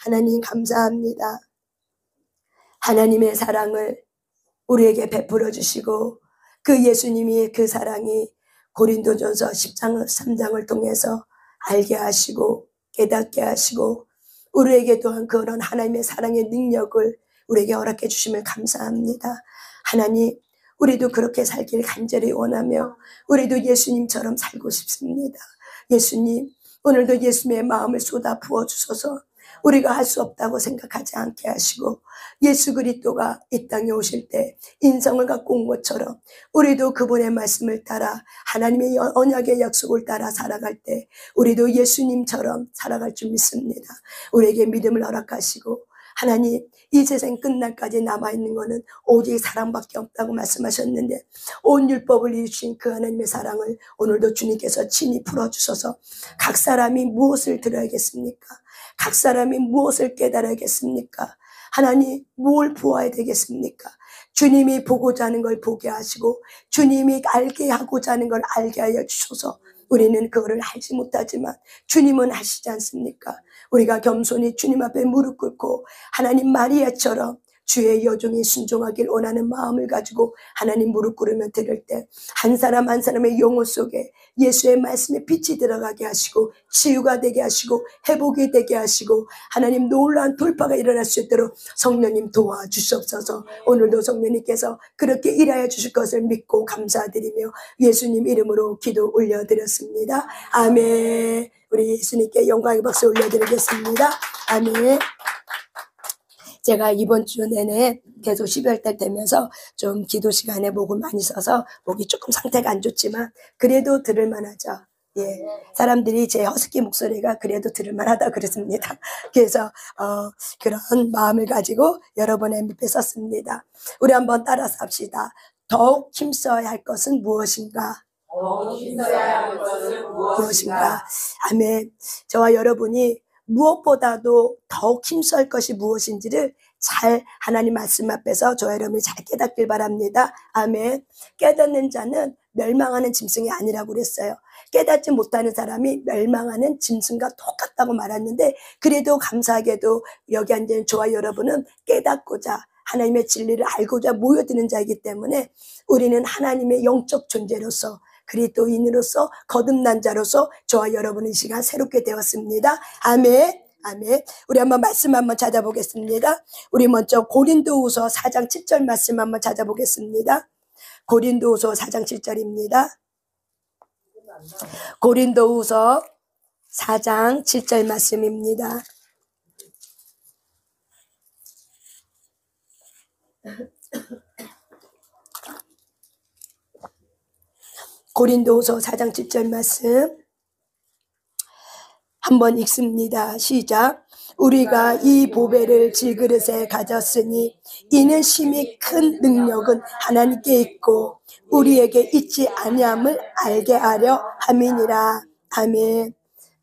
하나님 감사합니다. 하나님의 사랑을 우리에게 베풀어 주시고 그 예수님이 그 사랑이 고린도전서 10장 3장을 통해서 알게 하시고 깨닫게 하시고 우리에게 또한 그런 하나님의 사랑의 능력을 우리에게 허락해 주심을 감사합니다. 하나님, 우리도 그렇게 살길 간절히 원하며 우리도 예수님처럼 살고 싶습니다. 예수님, 오늘도 예수님의 마음을 쏟아 부어 주셔서 우리가 할 수 없다고 생각하지 않게 하시고 예수 그리스도가 이 땅에 오실 때 인성을 갖고 온 것처럼 우리도 그분의 말씀을 따라 하나님의 언약의 약속을 따라 살아갈 때 우리도 예수님처럼 살아갈 줄 믿습니다. 우리에게 믿음을 허락하시고 하나님, 이 세상 끝날까지 남아있는 것은 오직 사랑밖에 없다고 말씀하셨는데 온 율법을 이루신 그 하나님의 사랑을 오늘도 주님께서 친히 풀어주셔서 각 사람이 무엇을 들어야겠습니까? 각 사람이 무엇을 깨달아야겠습니까? 하나님, 뭘 보아야 되겠습니까? 주님이 보고자 하는 걸 보게 하시고 주님이 알게 하고자 하는 걸 알게 하여 주셔서 우리는 그거를 알지 못하지만 주님은 아시지 않습니까? 우리가 겸손히 주님 앞에 무릎 꿇고 하나님 마리아처럼 주의 여종이 순종하길 원하는 마음을 가지고 하나님 무릎 꿇으며 들을 때 한 사람 한 사람의 영혼 속에 예수의 말씀에 빛이 들어가게 하시고 치유가 되게 하시고 회복이 되게 하시고 하나님 놀라운 돌파가 일어날 수 있도록 성령님 도와주시옵소서. 오늘도 성령님께서 그렇게 일하여 주실 것을 믿고 감사드리며 예수님 이름으로 기도 올려드렸습니다. 아멘. 우리 예수님께 영광의 박수 올려드리겠습니다. 아멘. 제가 이번 주 내내 계속 12월 달 되면서 좀 기도 시간에 목을 많이 써서 목이 조금 상태가 안 좋지만 그래도 들을만하죠. 예, 사람들이 제 허스키 목소리가 그래도 들을만하다 그랬습니다. 그래서 그런 마음을 가지고 여러분의 밑에 썼습니다. 우리 한번 따라서 합시다. 더욱 힘써야 할 것은 무엇인가? 무엇인가? 아멘. 저와 여러분이 무엇보다도 더욱 힘써야 할 것이 무엇인지를 잘 하나님 말씀 앞에서 저와 여러분이 잘 깨닫길 바랍니다. 아멘. 깨닫는 자는 멸망하는 짐승이 아니라고 그랬어요. 깨닫지 못하는 사람이 멸망하는 짐승과 똑같다고 말했는데 그래도 감사하게도 여기 앉은 저와 여러분은 깨닫고자 하나님의 진리를 알고자 모여드는 자이기 때문에 우리는 하나님의 영적 존재로서 그리스도인으로서 거듭난 자로서 저와 여러분의 시간 새롭게 되었습니다. 아멘. 아멘. 우리 한번 말씀 한번 찾아보겠습니다. 우리 먼저 고린도후서 4장 7절 말씀 한번 찾아보겠습니다. 고린도후서 4장 7절입니다. 고린도후서 4장 7절 말씀입니다. 고린도후서 4장 7절 말씀 한번 읽습니다. 시작. 우리가 이 보배를 질그릇에 가졌으니 이는 심히 큰 능력은 하나님께 있고 우리에게 있지 아니함을 알게 하려 함이니라. 아멘.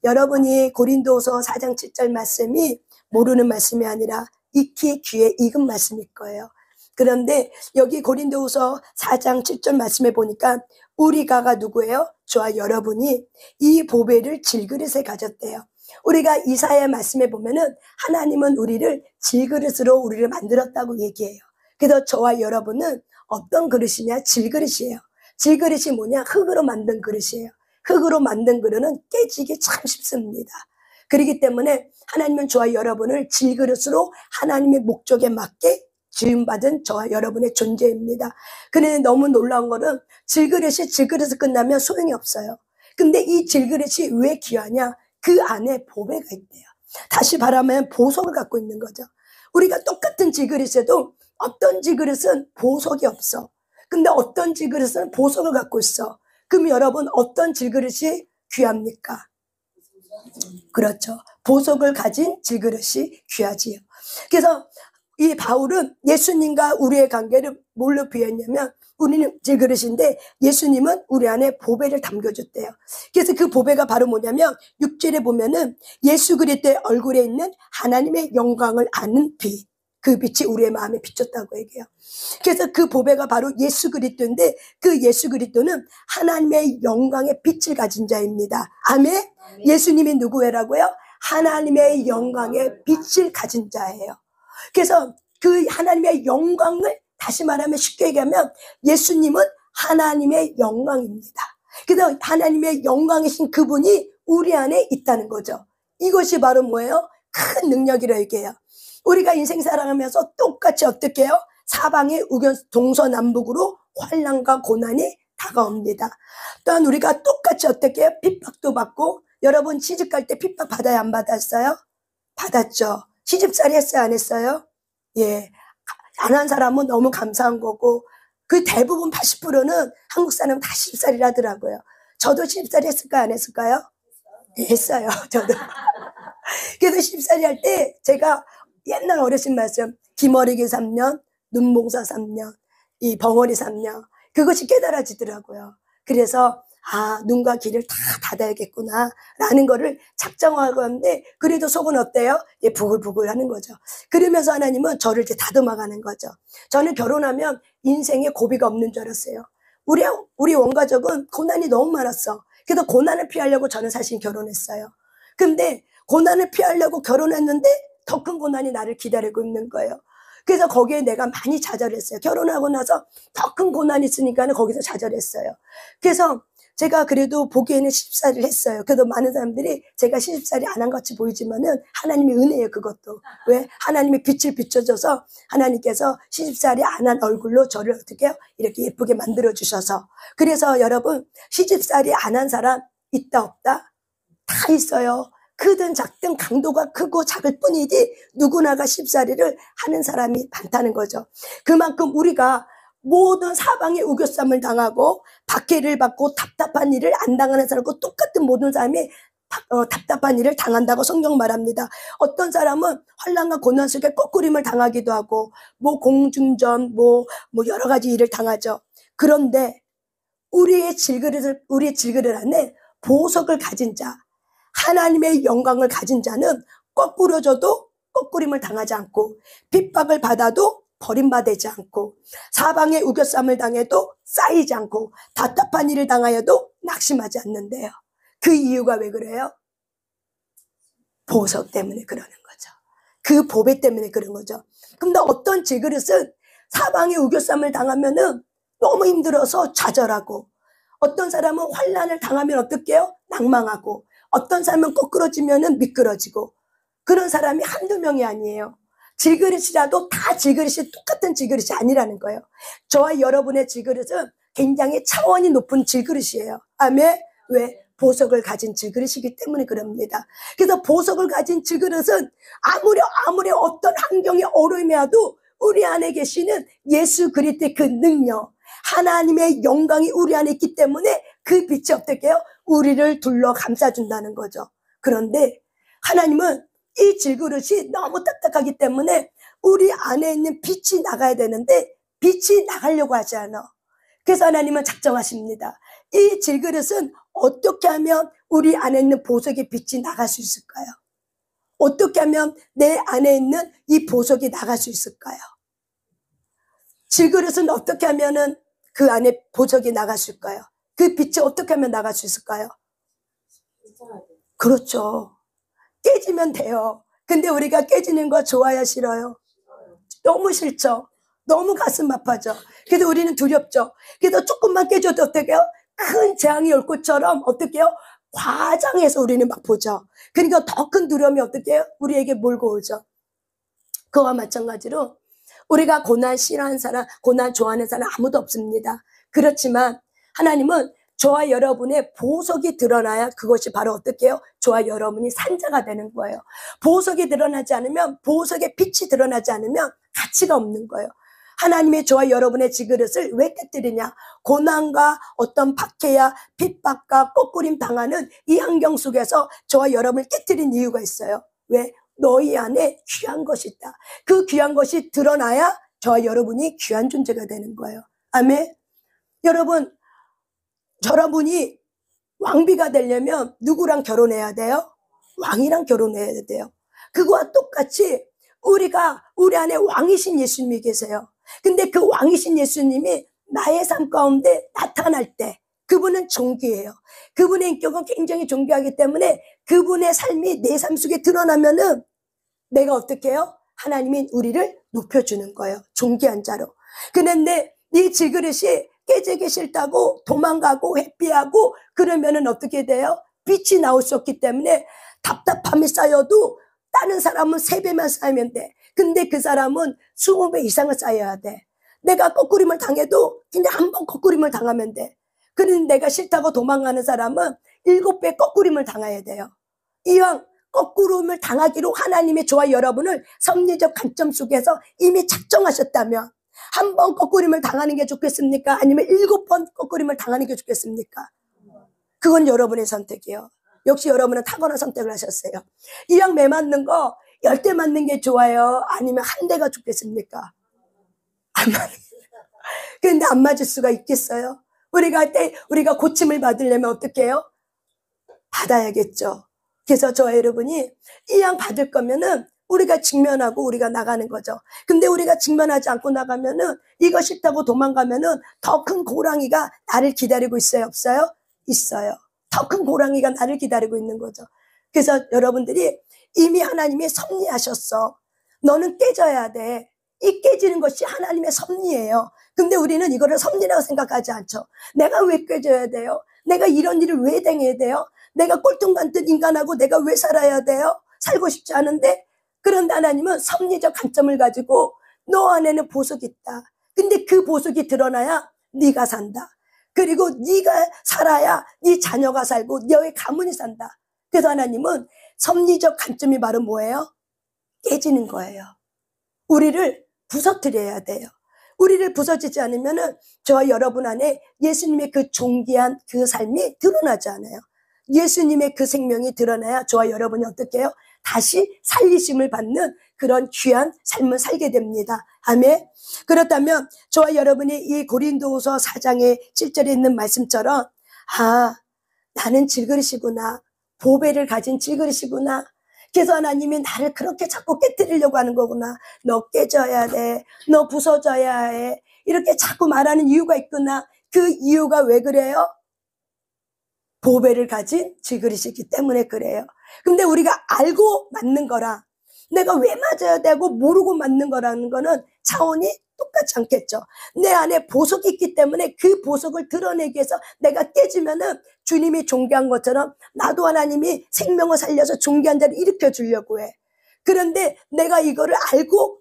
여러분이 고린도후서 4장 7절 말씀이 모르는 말씀이 아니라 익히 귀에 익은 말씀일 거예요. 그런데 여기 고린도후서 4장 7절 말씀에 보니까 우리가가 누구예요? 저와 여러분이 이 보배를 질그릇에 가졌대요. 우리가 이사야 말씀에 보면은 하나님은 우리를 질그릇으로 우리를 만들었다고 얘기해요. 그래서 저와 여러분은 어떤 그릇이냐? 질그릇이에요. 질그릇이 뭐냐? 흙으로 만든 그릇이에요. 흙으로 만든 그릇은 깨지기 참 쉽습니다. 그렇기 때문에 하나님은 저와 여러분을 질그릇으로 하나님의 목적에 맞게 지음받은 저와 여러분의 존재입니다. 그런데 너무 놀라운 거는 질그릇이 끝나면 소용이 없어요. 근데 이 질그릇이 왜 귀하냐? 그 안에 보배가 있대요. 다시 말하면 보석을 갖고 있는 거죠. 우리가 똑같은 질그릇에도 어떤 질그릇은 보석이 없어. 근데 어떤 질그릇은 보석을 갖고 있어. 그럼 여러분 어떤 질그릇이 귀합니까? 그렇죠. 보석을 가진 질그릇이 귀하지요. 그래서 이 바울은 예수님과 우리의 관계를 뭘로 비유했냐면 우리는 질그릇인데 예수님은 우리 안에 보배를 담겨줬대요. 그래서 그 보배가 바로 뭐냐면 6절에 보면은 예수 그리스도의 얼굴에 있는 하나님의 영광을 아는 빛. 그 빛이 우리의 마음에 비쳤다고 얘기해요. 그래서 그 보배가 바로 예수 그리스도인데 그 예수 그리스도는 하나님의 영광의 빛을 가진 자입니다. 아멘. 예수님이 누구라고요? 하나님의 영광의 빛을 가진 자예요. 그래서 그 하나님의 영광을, 다시 말하면 쉽게 얘기하면 예수님은 하나님의 영광입니다. 그래서 하나님의 영광이신 그분이 우리 안에 있다는 거죠. 이것이 바로 뭐예요? 큰 능력이라 얘기해요. 우리가 인생 살아가면서 똑같이 어떻게 해요? 사방에 동서남북으로 환난과 고난이 다가옵니다. 또한 우리가 똑같이 어떻게 해요? 핍박도 받고, 여러분 시집 갈 때 핍박 받아야 안 받았어요? 받았죠. 시집살이 했어요? 안 했어요? 예. 안 한 사람은 너무 감사한 거고, 그 대부분 80%는 한국 사람은 다 시집살이를 하더라고요. 저도 시집살이 했을까요? 안 했을까요? 예, 했어요. 저도. 그래서 시집살이 할 때 제가 옛날 어르신 말씀, 기머리기 3년, 눈봉사 3년, 이 벙어리 3년, 그것이 깨달아지더라고요. 그래서 눈과 귀를 다 닫아야겠구나 라는 거를 작정하고 하는데, 그래도 속은 어때요? 예, 부글부글 하는 거죠. 그러면서 하나님은 저를 이제 다듬어가는 거죠. 저는 결혼하면 인생에 고비가 없는 줄 알았어요. 우리 원가족은 고난이 너무 많았어. 그래서 고난을 피하려고 저는 사실 결혼했어요. 근데 고난을 피하려고 결혼했는데 더 큰 고난이 나를 기다리고 있는 거예요. 그래서 거기에 내가 많이 좌절했어요. 결혼하고 나서 더 큰 고난이 있으니까 거기서 좌절했어요. 그래서 제가 그래도 보기에는 시집살이를 했어요. 그래도 많은 사람들이 제가 시집살이 안 한 것 같이 보이지만은 하나님의 은혜예요, 그것도. 왜? 하나님의 빛을 비춰줘서 하나님께서 시집살이 안 한 얼굴로 저를 어떻게 해요? 이렇게 예쁘게 만들어주셔서. 그래서 여러분, 시집살이 안 한 사람 있다, 없다? 다 있어요. 크든 작든 강도가 크고 작을 뿐이지 누구나가 시집살이를 하는 사람이 많다는 거죠. 그만큼 우리가 모든 사방에 우겨쌈을 당하고 박해를 받고 답답한 일을 안 당하는 사람과 똑같은 모든 사람이 답답한 일을 당한다고 성경 말합니다. 어떤 사람은 환난과 고난 속에 꺾으림을 당하기도 하고, 공중전, 여러 가지 일을 당하죠. 그런데 우리의 질그릇 안에 보석을 가진 자, 하나님의 영광을 가진 자는 거꾸로 져도 꺾으림을 당하지 않고, 핍박을 받아도 버림받지 않고, 사방에 우겨쌈을 당해도 쌓이지 않고, 답답한 일을 당하여도 낙심하지 않는데요. 그 이유가 왜 그래요? 보석 때문에 그러는 거죠. 그 보배 때문에 그런 거죠. 근데 어떤 질그릇은 사방에 우겨쌈을 당하면은 너무 힘들어서 좌절하고, 어떤 사람은 환난을 당하면 어떻게 해요? 낭망하고, 어떤 사람은 거꾸러지면은 미끄러지고, 그런 사람이 한두 명이 아니에요. 질그릇이라도 다 질그릇이 똑같은 질그릇이 아니라는 거예요. 저와 여러분의 질그릇은 굉장히 차원이 높은 질그릇이에요. 아멘. 왜? 보석을 가진 질그릇이기 때문에 그럽니다. 그래서 보석을 가진 질그릇은 아무리 어떤 환경에 어려움이라도 우리 안에 계시는 예수 그리스도의 그 능력, 하나님의 영광이 우리 안에 있기 때문에 그 빛이 어떻게 해요? 우리를 둘러 감싸준다는 거죠. 그런데 하나님은 이 질그릇이 너무 딱딱하기 때문에 우리 안에 있는 빛이 나가야 되는데 빛이 나가려고 하지 않아. 그래서 하나님은 작정하십니다. 이 질그릇은 어떻게 하면 우리 안에 있는 보석의 빛이 나갈 수 있을까요? 어떻게 하면 내 안에 있는 이 보석이 나갈 수 있을까요? 질그릇은 어떻게 하면은 그 안에 보석이 나갈 수 있을까요? 그 빛이 어떻게 하면 나갈 수 있을까요? 그렇죠. 깨지면 돼요. 근데 우리가 깨지는 거 좋아요, 싫어요? 너무 싫죠. 너무 가슴 아파죠. 그래서 우리는 두렵죠. 그래서 조금만 깨져도 어떻게 해요? 큰 재앙이 올 것처럼 어떻게 해요? 과장해서 우리는 막 보죠. 그러니까 더 큰 두려움이 어떻게 해요? 우리에게 몰고 오죠. 그와 마찬가지로 우리가 고난 싫어하는 사람, 고난 좋아하는 사람 아무도 없습니다. 그렇지만 하나님은 저와 여러분의 보석이 드러나야 그것이 바로 어떻게 해요? 저와 여러분이 산자가 되는 거예요. 보석이 드러나지 않으면, 보석의 빛이 드러나지 않으면 가치가 없는 거예요. 하나님의 저와 여러분의 질그릇을 왜 깨뜨리냐? 고난과 어떤 박해야 핍박과 거꾸림 당하는 이 환경 속에서 저와 여러분을 깨뜨린 이유가 있어요. 왜? 너희 안에 귀한 것이 있다. 그 귀한 것이 드러나야 저와 여러분이 귀한 존재가 되는 거예요. 아멘. 여러분이 왕비가 되려면 누구랑 결혼해야 돼요? 왕이랑 결혼해야 돼요. 그거와 똑같이 우리 안에 왕이신 예수님이 계세요. 근데 그 왕이신 예수님이 나의 삶 가운데 나타날 때, 그분은 존귀해요. 그분의 인격은 굉장히 존귀하기 때문에 그분의 삶이 내 삶 속에 드러나면은 내가 어떻게 해요? 하나님이 우리를 높여주는 거예요. 존귀한 자로. 그런데 네 질그릇이 깨지기 싫다고 도망가고 회피하고 그러면은 어떻게 돼요? 빛이 나올 수 없기 때문에 답답함이 쌓여도 다른 사람은 3배만 쌓이면 돼. 근데 그 사람은 20배 이상을 쌓여야 돼. 내가 거꾸림을 당해도 그냥 한 번 거꾸림을 당하면 돼. 그런데 내가 싫다고 도망가는 사람은 7배 거꾸림을 당해야 돼요. 이왕 거꾸림을 당하기로 하나님의 저와 여러분을 섭리적 관점 속에서 이미 작정하셨다면 한 번 거꾸림을 당하는 게 좋겠습니까? 아니면 7번 거꾸림을 당하는 게 좋겠습니까? 그건 여러분의 선택이에요. 역시 여러분은 탁월한 선택을 하셨어요. 이왕 매 맞는 거 10대 맞는 게 좋아요? 아니면 한 대가 좋겠습니까? 안 맞는 그런데 안 맞을 수가 있겠어요? 우리가 고침을 받으려면 어떻게 해요? 받아야겠죠. 그래서 저와 여러분이 이왕 받을 거면은 우리가 직면하고 우리가 나가는 거죠. 근데 우리가 직면하지 않고 나가면은 이거 싫다고 도망가면은 더 큰 고랑이가 나를 기다리고 있어요? 없어요? 있어요. 더 큰 고랑이가 나를 기다리고 있는 거죠. 그래서 여러분들이 이미 하나님이 섭리하셨어. 너는 깨져야 돼. 이 깨지는 것이 하나님의 섭리예요. 근데 우리는 이거를 섭리라고 생각하지 않죠. 내가 왜 깨져야 돼요? 내가 이런 일을 왜 당해야 돼요? 내가 꼴통같은 인간하고 내가 왜 살아야 돼요? 살고 싶지 않은데. 그런데 하나님은 섭리적 관점을 가지고 너 안에는 보석이 있다. 근데 그 보석이 드러나야 네가 산다. 그리고 네가 살아야 네 자녀가 살고 너의 가문이 산다. 그래서 하나님은 섭리적 관점이 바로 뭐예요? 깨지는 거예요. 우리를 부서뜨려야 돼요. 우리를 부서지지 않으면은 저와 여러분 안에 예수님의 그 존귀한 그 삶이 드러나지 않아요. 예수님의 그 생명이 드러나야 저와 여러분이 어떻게 해요? 다시 살리심을 받는 그런 귀한 삶을 살게 됩니다. 아멘. 그렇다면 저와 여러분이 이 고린도후서 4장의 7절에 있는 말씀처럼 나는 질그릇이구나. 보배를 가진 질그릇이구나. 그래서 하나님이 나를 그렇게 자꾸 깨뜨리려고 하는 거구나. 너 깨져야 돼. 너 부서져야 해. 이렇게 자꾸 말하는 이유가 있구나. 그 이유가 왜 그래요? 보배를 가진 질그릇이기 때문에 그래요. 근데 우리가 알고 맞는 거랑 내가 왜 맞아야 되고 모르고 맞는 거라는 거는 차원이 똑같지 않겠죠. 내 안에 보석이 있기 때문에 그 보석을 드러내기 위해서 내가 깨지면은 주님이 존귀한 것처럼 나도 하나님이 생명을 살려서 존귀한 자를 일으켜 주려고 해. 그런데 내가 이거를 알고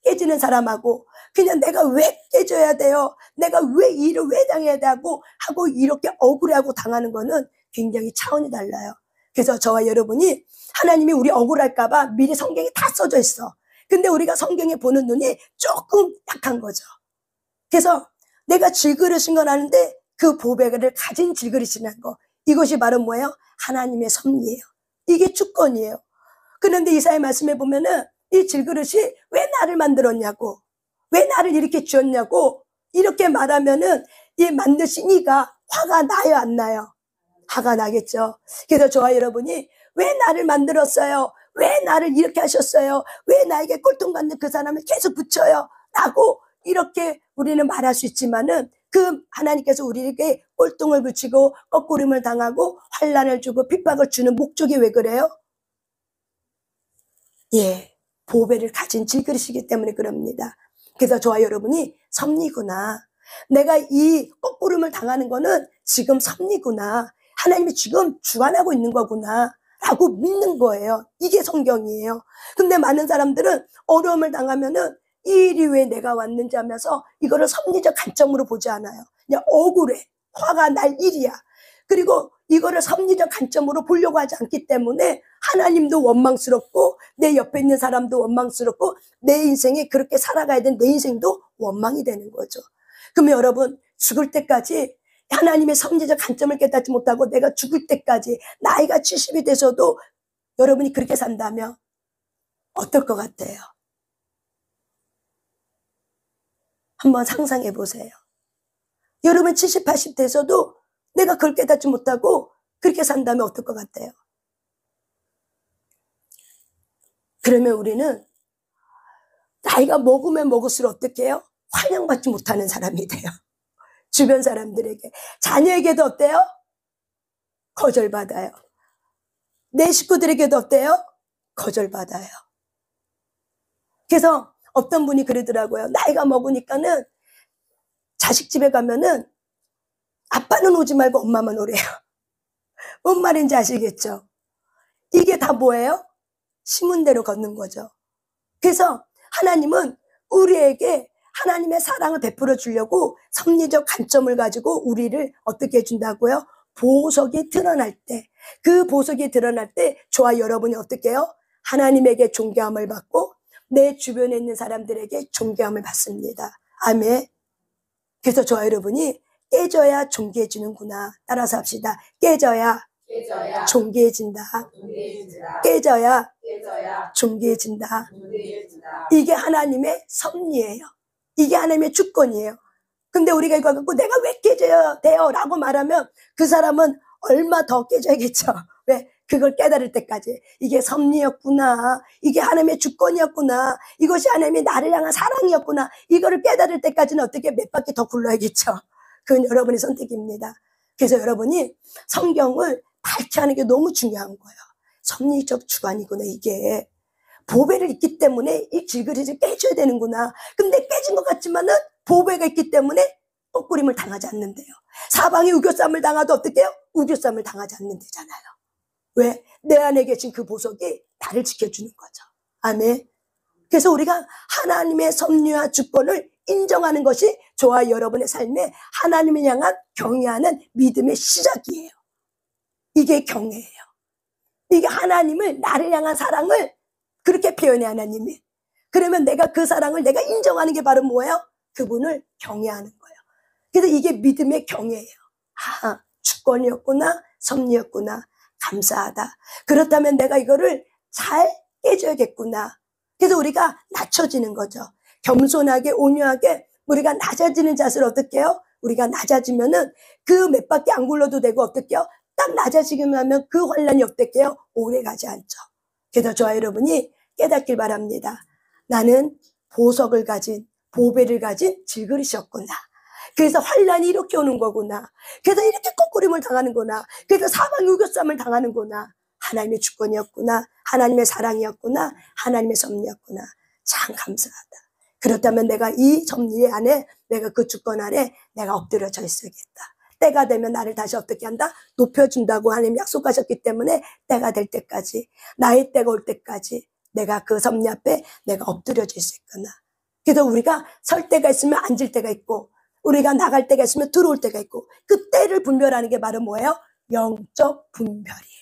깨지는 사람하고 그냥 내가 왜 깨져야 돼요? 내가 왜 이 일을 왜 당해야 되고 하고 이렇게 억울해하고 당하는 거는 굉장히 차원이 달라요. 그래서 저와 여러분이 하나님이 우리 억울할까 봐 미리 성경에 다 써져 있어. 근데 우리가 성경에 보는 눈이 조금 약한 거죠. 그래서 내가 질그릇인 건 아는데 그 보배를 가진 질그릇이라는 거. 이것이 바로 뭐예요? 하나님의 섭리예요. 이게 주권이에요. 그런데 이사야 말씀에 보면은 이 질그릇이 왜 나를 만들었냐고, 왜 나를 이렇게 지었냐고 이렇게 말하면은 이 만드신 이가 화가 나요, 안 나요? 화가 나겠죠. 그래서 저와 여러분이 왜 나를 만들었어요? 왜 나를 이렇게 하셨어요? 왜 나에게 꼴통 같는 그 사람을 계속 붙여요? 라고 이렇게 우리는 말할 수 있지만은 그 하나님께서 우리에게 꼴통을 붙이고 거꾸림을 당하고 환난을 주고 핍박을 주는 목적이 왜 그래요? 예, 보배를 가진 질그릇이기 때문에 그럽니다. 그래서 저와 여러분이 섭리구나. 내가 이 거꾸림을 당하는 거는 지금 섭리구나. 하나님이 지금 주관하고 있는 거구나. 라고 믿는 거예요. 이게 성경이에요. 근데 많은 사람들은 어려움을 당하면은 이 일이 왜 내가 왔는지 하면서 이거를 섭리적 관점으로 보지 않아요. 그냥 억울해. 화가 날 일이야. 그리고 이거를 섭리적 관점으로 보려고 하지 않기 때문에 하나님도 원망스럽고 내 옆에 있는 사람도 원망스럽고 내 인생에 그렇게 살아가야 되는 내 인생도 원망이 되는 거죠. 그러면 여러분 죽을 때까지 하나님의 섭리적 관점을 깨닫지 못하고 내가 죽을 때까지 나이가 70이 돼서도 여러분이 그렇게 산다면 어떨 것 같아요? 한번 상상해 보세요. 여러분 70, 80 돼서도 내가 그걸 깨닫지 못하고 그렇게 산다면 어떨 것 같아요? 그러면 우리는 나이가 먹으면 먹을수록 어떻게 해요? 환영받지 못하는 사람이 돼요. 주변 사람들에게. 자녀에게도 어때요? 거절받아요. 내 식구들에게도 어때요? 거절받아요. 그래서 어떤 분이 그러더라고요. 나이가 먹으니까는 자식 집에 가면은 아빠는 오지 말고 엄마만 오래요. 뭔 말인지 아시겠죠? 이게 다 뭐예요? 심은 대로 걷는 거죠. 그래서 하나님은 우리에게 하나님의 사랑을 베풀어 주려고 섭리적 관점을 가지고 우리를 어떻게 해준다고요? 보석이 드러날 때, 그 보석이 드러날 때 저와 여러분이 어떻게 해요? 하나님에게 존경함을 받고 내 주변에 있는 사람들에게 존경함을 받습니다. 아멘. 그래서 저와 여러분이 깨져야 존귀해지는구나. 따라서 합시다. 깨져야 존귀해진다. 깨져야 존귀해진다. 이게 하나님의 섭리예요. 이게 하나님의 주권이에요. 근데 우리가 이거 갖고 내가 왜 깨져야 돼요? 라고 말하면 그 사람은 얼마 더 깨져야겠죠. 왜? 그걸 깨달을 때까지. 이게 섭리였구나. 이게 하나님의 주권이었구나. 이것이 하나님의 나를 향한 사랑이었구나. 이거를 깨달을 때까지는 어떻게 몇 바퀴 더 굴러야겠죠. 그건 여러분의 선택입니다. 그래서 여러분이 성경을 발췌하는 게 너무 중요한 거예요. 섭리적 주관이구나, 이게. 보배를 있기 때문에 이 질그릇을 깨줘야 되는구나. 근데 깨진 것 같지만은 보배가 있기 때문에 꺾구림을 당하지 않는데요. 사방이 우겨쌈을 당하도 어떻게 해요? 우겨쌈을 당하지 않는다잖아요. 왜? 내 안에 계신 그 보석이 나를 지켜주는 거죠. 아멘. 그래서 우리가 하나님의 섭리와 주권을 인정하는 것이 저와 여러분의 삶에 하나님을 향한 경외하는 믿음의 시작이에요. 이게 경외예요. 이게 하나님을, 나를 향한 사랑을 그렇게 표현해, 하나님이. 그러면 내가 그 사랑을 내가 인정하는 게 바로 뭐예요? 그분을 경외하는 거예요. 그래서 이게 믿음의 경외예요. 아, 주권이었구나, 섭리였구나, 감사하다. 그렇다면 내가 이거를 잘 깨줘야겠구나. 그래서 우리가 낮춰지는 거죠. 겸손하게, 온유하게 우리가 낮아지는 자세를 어떻게 해요? 우리가 낮아지면은 그 몇 바퀴 안 굴러도 되고 어떻게 해요? 딱 낮아지기만 하면 그 환란이 어떻게 해요? 오래 가지 않죠. 그래서 저와 여러분이 깨닫길 바랍니다. 나는 보석을 가진, 보배를 가진 질그릇이었구나. 그래서 환란이 이렇게 오는 거구나. 그래서 이렇게 꺾구림을 당하는구나. 그래서 사방이 우겨쌈을 당하는구나. 하나님의 주권이었구나. 하나님의 사랑이었구나. 하나님의 섭리였구나. 참 감사하다. 그렇다면 내가 이 섭리 안에, 내가 그 주권 안에 내가 엎드려져 있어야겠다. 때가 되면 나를 다시 어떻게 한다? 높여준다고 하나님 약속하셨기 때문에 때가 될 때까지, 나의 때가 올 때까지 내가 그 섭리 앞에 내가 엎드려져 있었구나. 그래서 우리가 설 때가 있으면 앉을 때가 있고, 우리가 나갈 때가 있으면 들어올 때가 있고, 그 때를 분별하는 게 바로 뭐예요? 영적 분별이에요.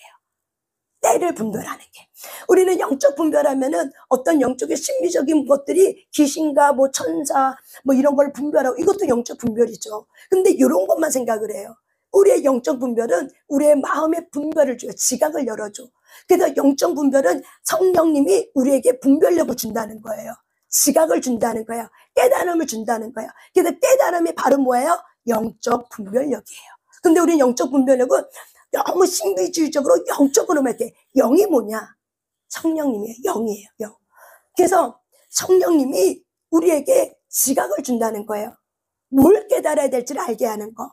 때를 분별하는 게. 우리는 영적 분별하면은 어떤 영적인 심리적인 것들이 귀신과 뭐 천사 뭐 이런 걸 분별하고, 이것도 영적 분별이죠. 근데 이런 것만 생각을 해요. 우리의 영적 분별은 우리의 마음의 분별을 줘요. 지각을 열어줘. 그래서 영적 분별은 성령님이 우리에게 분별력을 준다는 거예요. 지각을 준다는 거예요. 깨달음을 준다는 거예요. 그래서 깨달음이 바로 뭐예요? 영적 분별력이에요. 근데 우리 영적 분별력은 너무 신비주의적으로 영적으로만 이렇게, 영이 뭐냐? 성령님이에요. 영이에요. 영. 그래서 성령님이 우리에게 지각을 준다는 거예요. 뭘 깨달아야 될지를 알게 하는 거.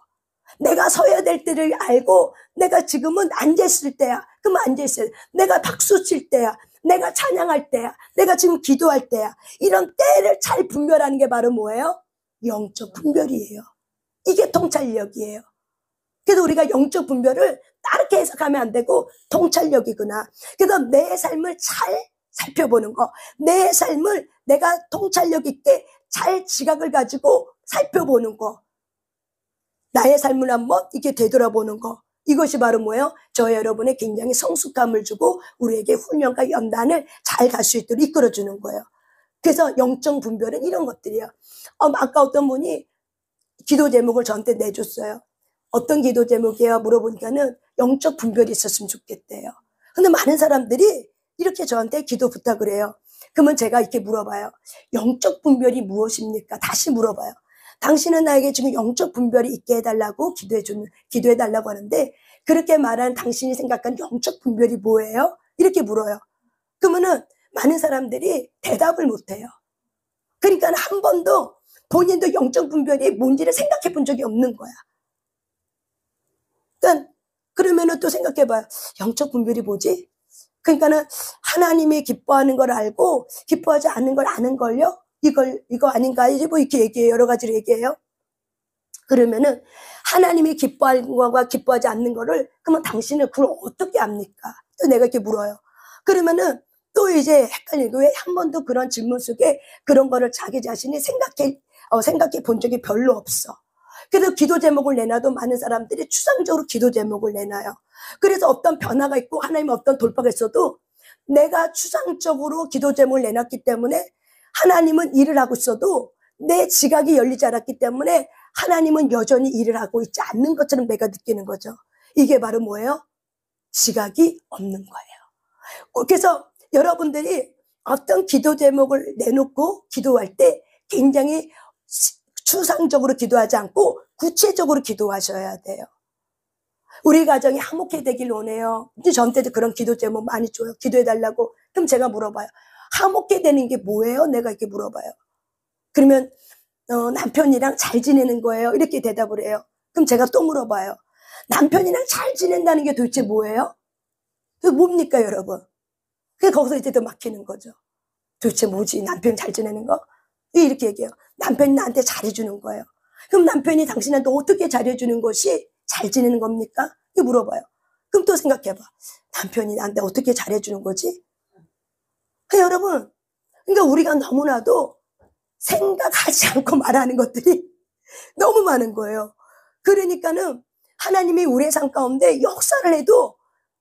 내가 서야 될 때를 알고, 내가 지금은 앉아있을 때야. 그럼 앉아있어요. 내가 박수 칠 때야. 내가 찬양할 때야. 내가 지금 기도할 때야. 이런 때를 잘 분별하는 게 바로 뭐예요? 영적 분별이에요. 이게 통찰력이에요. 그래서 우리가 영적 분별을 다르게 해석하면 안 되고 통찰력이구나. 그래서 내 삶을 잘 살펴보는 거. 내 삶을 내가 통찰력 있게 잘 지각을 가지고 살펴보는 거. 나의 삶을 한번 이렇게 되돌아보는 거. 이것이 바로 뭐예요? 저 여러분의 굉장히 성숙함을 주고 우리에게 훈련과 연단을 잘 갈 수 있도록 이끌어주는 거예요. 그래서 영적 분별은 이런 것들이에요. 아까 어떤 분이 기도 제목을 저한테 내줬어요. 어떤 기도 제목이에요? 물어보니까는 영적 분별이 있었으면 좋겠대요. 근데 많은 사람들이 이렇게 저한테 기도 부탁을 해요. 그러면 제가 이렇게 물어봐요. 영적 분별이 무엇입니까? 다시 물어봐요. 당신은 나에게 지금 영적 분별이 있게 해달라고 기도해달라고 하는데, 그렇게 말하는 당신이 생각하는 영적 분별이 뭐예요? 이렇게 물어요. 그러면은 많은 사람들이 대답을 못해요. 그러니까 한 번도 본인도 영적 분별이 뭔지를 생각해 본 적이 없는 거야. 그러니까 그러면은 또 생각해봐요. 영적 분별이 뭐지? 그러니까는 하나님이 기뻐하는 걸 알고 기뻐하지 않는 걸 아는 걸요? 이거 아닌가? 이제 뭐 이렇게 얘기해요. 여러 가지로 얘기해요. 그러면은 하나님이 기뻐하는 거와 기뻐하지 않는 거를 그러면 당신은 그걸 어떻게 압니까? 또 내가 이렇게 물어요. 그러면은 또 이제 헷갈리고 왜 한 번도 그런 질문 속에 그런 거를 자기 자신이 생각해 본 적이 별로 없어. 그래서 기도 제목을 내놔도 많은 사람들이 추상적으로 기도 제목을 내놔요. 그래서 어떤 변화가 있고 하나님 어떤 돌파가 있어도 내가 추상적으로 기도 제목을 내놨기 때문에 하나님은 일을 하고 있어도 내 지각이 열리지 않았기 때문에 하나님은 여전히 일을 하고 있지 않는 것처럼 내가 느끼는 거죠. 이게 바로 뭐예요? 지각이 없는 거예요. 그래서 여러분들이 어떤 기도 제목을 내놓고 기도할 때 굉장히 추상적으로 기도하지 않고 구체적으로 기도하셔야 돼요. 우리 가정이 화목해 되길 원해요. 저한테도 그런 기도 제목 많이 줘요. 기도해달라고. 그럼 제가 물어봐요. 화목해 되는 게 뭐예요? 내가 이렇게 물어봐요. 그러면 남편이랑 잘 지내는 거예요. 이렇게 대답을 해요. 그럼 제가 또 물어봐요. 남편이랑 잘 지낸다는 게 도대체 뭐예요? 그게 뭡니까 여러분? 그게 거기서 이제 또 막히는 거죠. 도대체 뭐지? 남편 잘 지내는 거? 이렇게 얘기해요. 남편이 나한테 잘해주는 거예요. 그럼 남편이 당신한테 어떻게 잘해주는 것이 잘 지내는 겁니까? 이렇게 물어봐요. 그럼 또 생각해봐. 남편이 나한테 어떻게 잘해주는 거지? 여러분, 그러니까 우리가 너무나도 생각하지 않고 말하는 것들이 너무 많은 거예요. 그러니까는 하나님이 우리의 삶 가운데 역사를 해도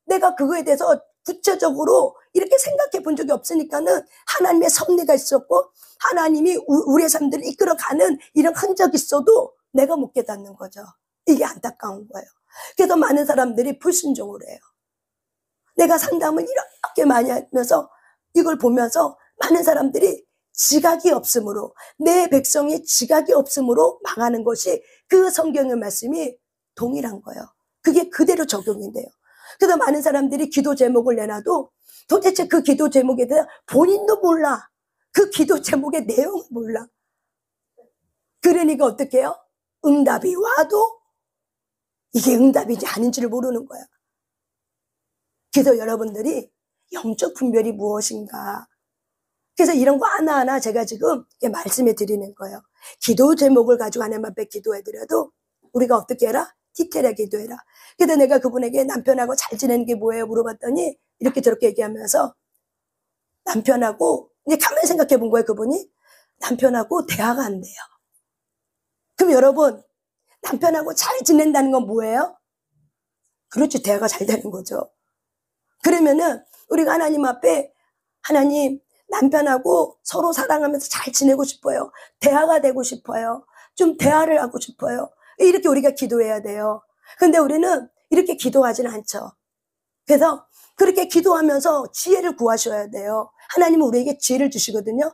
내가 그거에 대해서 구체적으로 이렇게 생각해 본 적이 없으니까는 하나님의 섭리가 있었고 하나님이 우리의 삶들을 이끌어가는 이런 흔적이 있어도 내가 못 깨닫는 거죠. 이게 안타까운 거예요. 그래서 많은 사람들이 불순종을 해요. 내가 상담을 이렇게 많이 하면서 이걸 보면서 많은 사람들이 지각이 없으므로 내 백성이 지각이 없으므로 망하는 것이 그 성경의 말씀이 동일한 거예요. 그게 그대로 적용이 돼요. 그래서 많은 사람들이 기도 제목을 내놔도 도대체 그 기도 제목에 대해서 본인도 몰라. 그 기도 제목의 내용을 몰라. 그러니까 어떻게 해요? 응답이 와도 이게 응답인지 아닌지를 모르는 거야. 그래서 여러분들이 영적 분별이 무엇인가? 그래서 이런 거 하나하나 제가 지금 말씀해 드리는 거예요. 기도 제목을 가지고 하나님 앞에 기도해드려도 우리가 어떻게 해라? 디테일하게 기도해라. 그래서 내가 그분에게 남편하고 잘 지내는 게 뭐예요? 물어봤더니 이렇게 저렇게 얘기하면서 남편하고 이제 가만히 생각해 본 거예요. 그분이 남편하고 대화가 안 돼요. 그럼 여러분 남편하고 잘 지낸다는 건 뭐예요? 그렇죠. 대화가 잘 되는 거죠. 그러면은 우리가 하나님 앞에 하나님 남편하고 서로 사랑하면서 잘 지내고 싶어요. 대화가 되고 싶어요. 좀 대화를 하고 싶어요. 이렇게 우리가 기도해야 돼요. 근데 우리는 이렇게 기도하지는 않죠. 그래서 그렇게 기도하면서 지혜를 구하셔야 돼요. 하나님은 우리에게 지혜를 주시거든요.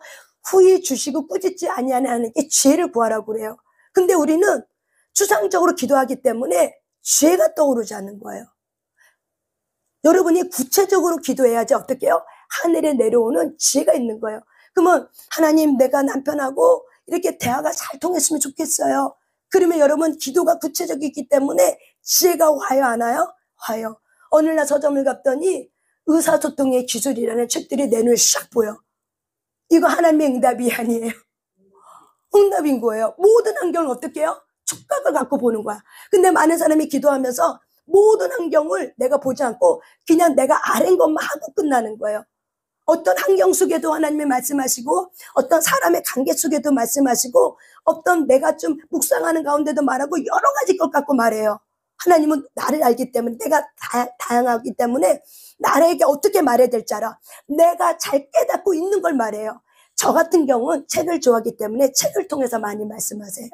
후히 주시고 꾸짖지 아니하는 하나님께 지혜를 구하라고 그래요. 근데 우리는 추상적으로 기도하기 때문에 지혜가 떠오르지 않는 거예요. 여러분이 구체적으로 기도해야지 어떻게 해요? 하늘에 내려오는 지혜가 있는 거예요. 그러면 하나님 내가 남편하고 이렇게 대화가 잘 통했으면 좋겠어요. 그러면 여러분 기도가 구체적이기 때문에 지혜가 와요 안 와요? 와요. 어느 날 서점을 갔더니 의사소통의 기술이라는 책들이 내 눈에 샥 보여. 이거 하나님의 응답이 아니에요. 응답인 거예요. 모든 환경을 어떻게 해요? 촉각을 갖고 보는 거야. 근데 많은 사람이 기도하면서 모든 환경을 내가 보지 않고 그냥 내가 아는 것만 하고 끝나는 거예요. 어떤 환경 속에도 하나님이 말씀하시고 어떤 사람의 관계 속에도 말씀하시고 어떤 내가 좀 묵상하는 가운데도 말하고 여러 가지 것 갖고 말해요. 하나님은 나를 알기 때문에 내가 다양하기 때문에 나에게 어떻게 말해야 될지 알아. 내가 잘 깨닫고 있는 걸 말해요. 저 같은 경우는 책을 좋아하기 때문에 책을 통해서 많이 말씀하세요.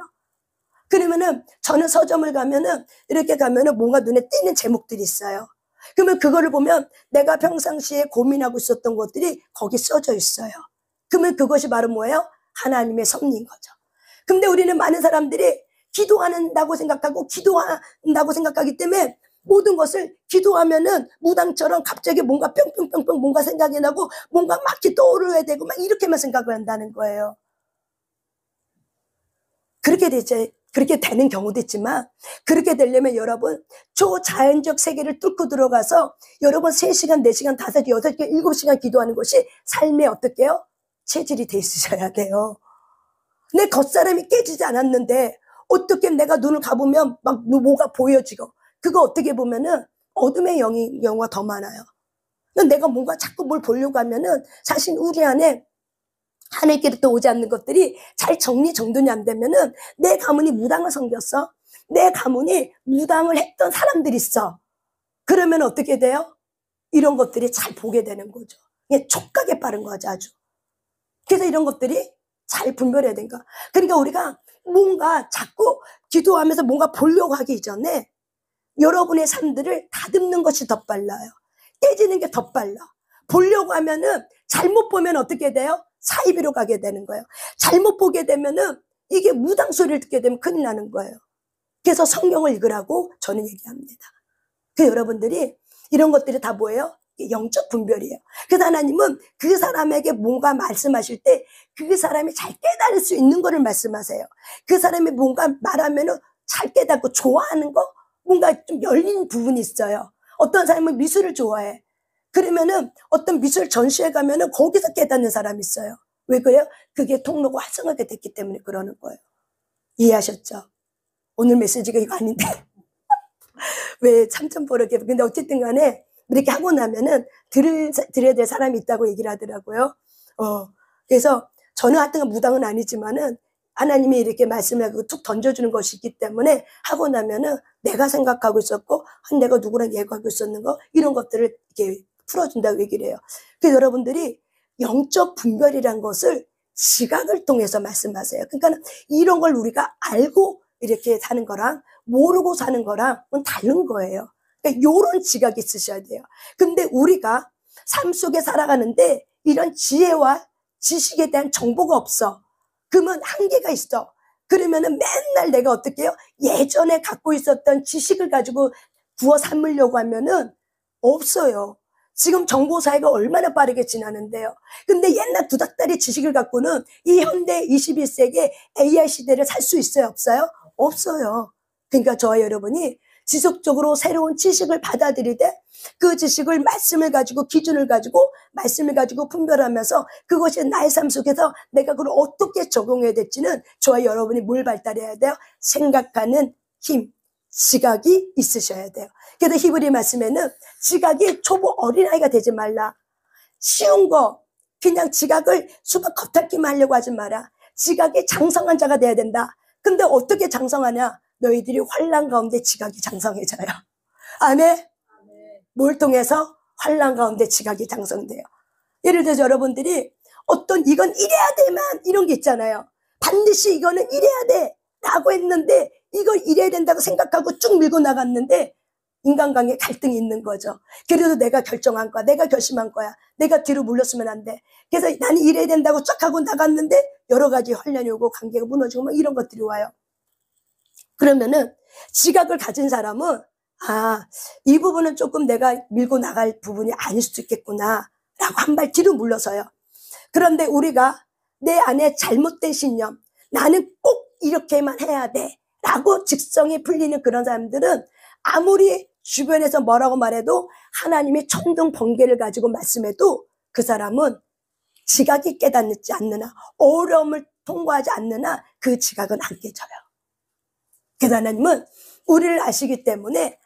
그러면은 저는 서점을 가면은 이렇게 가면은 뭔가 눈에 띄는 제목들이 있어요. 그러면 그거를 보면 내가 평상시에 고민하고 있었던 것들이 거기 써져 있어요. 그러면 그것이 바로 뭐예요? 하나님의 섭리인 거죠. 근데 우리는 많은 사람들이 기도한다고 생각하기 때문에 모든 것을 기도하면은 무당처럼 갑자기 뭔가 뿅뿅뿅뿅 뭔가 생각이 나고 뭔가 막 떠오르야 되고 막 이렇게만 생각을 한다는 거예요. 그렇게 되는 경우도 있지만, 그렇게 되려면 여러분 초자연적 세계를 뚫고 들어가서 여러분 3시간, 4시간, 5시간, 6시간, 7시간 기도하는 것이 삶에 어떻게 해요? 체질이 돼 있으셔야 돼요. 내 겉사람이 깨지지 않았는데 어떻게 내가 눈을 감으면 막 뭐가 보여지고, 그거 어떻게 보면은 어둠의 경우가 더 많아요. 내가 뭔가 자꾸 뭘 보려고 하면은 사실 우리 안에 하나님께로부터 오지 않는 것들이 잘 정리정돈이 안 되면은 내 가문이 무당을 섬겼어. 내 가문이 무당을 했던 사람들이 있어. 그러면 어떻게 돼요? 이런 것들이 잘 보게 되는 거죠. 이게 촉각에 빠른 거죠, 아주. 그래서 이런 것들이 잘 분별해야 된다. 그러니까 우리가 뭔가 자꾸 기도하면서 뭔가 보려고 하기 이전에 여러분의 삶들을 다듬는 것이 더 빨라요. 깨지는 게 더 빨라. 보려고 하면은 잘못 보면 어떻게 돼요? 사이비로 가게 되는 거예요. 잘못 보게 되면은 이게 무당 소리를 듣게 되면 큰일 나는 거예요. 그래서 성경을 읽으라고 저는 얘기합니다. 그 여러분들이 이런 것들이 다 뭐예요? 영적 분별이에요. 그래서 하나님은 그 사람에게 뭔가 말씀하실 때 그 사람이 잘 깨달을 수 있는 거를 말씀하세요. 그 사람이 뭔가 말하면은 잘 깨닫고 좋아하는 거, 뭔가 좀 열린 부분이 있어요. 어떤 사람은 미술을 좋아해. 그러면은 어떤 미술 전시회 가면은 거기서 깨닫는 사람이 있어요. 왜 그래요? 그게 통로가 활성화가 됐기 때문에 그러는 거예요. 이해하셨죠? 오늘 메시지가 이거 아닌데. 왜 참전버릇해. 근데 어쨌든 간에 이렇게 하고 나면은 들어야 될 사람이 있다고 얘기를 하더라고요. 그래서 저는 하여튼 무당은 아니지만은 하나님이 이렇게 말씀을 하고 툭 던져주는 것이 있기 때문에 하고 나면은 내가 생각하고 있었고, 내가 누구랑 얘기하고 있었는 거, 이런 것들을 이렇게 풀어준다고 얘기를 해요. 그래서 여러분들이 영적 분별이란 것을 지각을 통해서 말씀하세요. 그러니까 이런 걸 우리가 알고 이렇게 사는 거랑 모르고 사는 거랑은 다른 거예요. 그러니까 이런 지각이 있으셔야 돼요. 근데 우리가 삶 속에 살아가는데 이런 지혜와 지식에 대한 정보가 없어. 그러면 한계가 있어. 그러면은 맨날 내가 어떻게 해요? 예전에 갖고 있었던 지식을 가지고 구워 삼으려고 하면은 없어요. 지금 정보사회가 얼마나 빠르게 지나는데요. 근데 옛날 두닥다리 지식을 갖고는 이 현대 21세기 AI 시대를 살 수 있어요? 없어요? 없어요. 그러니까 저와 여러분이 지속적으로 새로운 지식을 받아들이되 그 지식을 말씀을 가지고 기준을 가지고 말씀을 가지고 분별하면서 그것이 나의 삶 속에서 내가 그걸 어떻게 적용해야 될지는 저와 여러분이 뭘 발달해야 돼요? 생각하는 힘, 지각이 있으셔야 돼요. 그래서 히브리 말씀에는 지각이 초보 어린아이가 되지 말라. 쉬운 거 그냥 지각을 수박 겉핥기만 하려고 하지 마라. 지각이 장성한 자가 돼야 된다. 근데 어떻게 장성하냐? 너희들이 환난 가운데 지각이 장성해져요. 아멘? 뭘 통해서? 환난 가운데 지각이 장성돼요. 예를 들어서 여러분들이 어떤 이건 이래야 되만 이런 게 있잖아요. 반드시 이거는 이래야 돼 라고 했는데 이걸 이래야 된다고 생각하고 쭉 밀고 나갔는데 인간관계에 갈등이 있는 거죠. 그래도 내가 결정한 거야. 내가 결심한 거야. 내가 뒤로 물렀으면 안 돼. 그래서 나는 이래야 된다고 쫙 하고 나갔는데 여러 가지 혼란이 오고 관계가 무너지고 막 이런 것들이 와요. 그러면은 지각을 가진 사람은 이 부분은 조금 내가 밀고 나갈 부분이 아닐 수도 있겠구나 라고 한 발 뒤로 물러서요. 그런데 우리가 내 안에 잘못된 신념, 나는 꼭 이렇게만 해야 돼 라고 직성이 풀리는 그런 사람들은 아무리 주변에서 뭐라고 말해도 하나님의 천둥 번개를 가지고 말씀해도 그 사람은 지각이 깨닫지 않느나 어려움을 통과하지 않느나 그 지각은 안 깨져요. 그래서 하나님은 우리를 아시기 때문에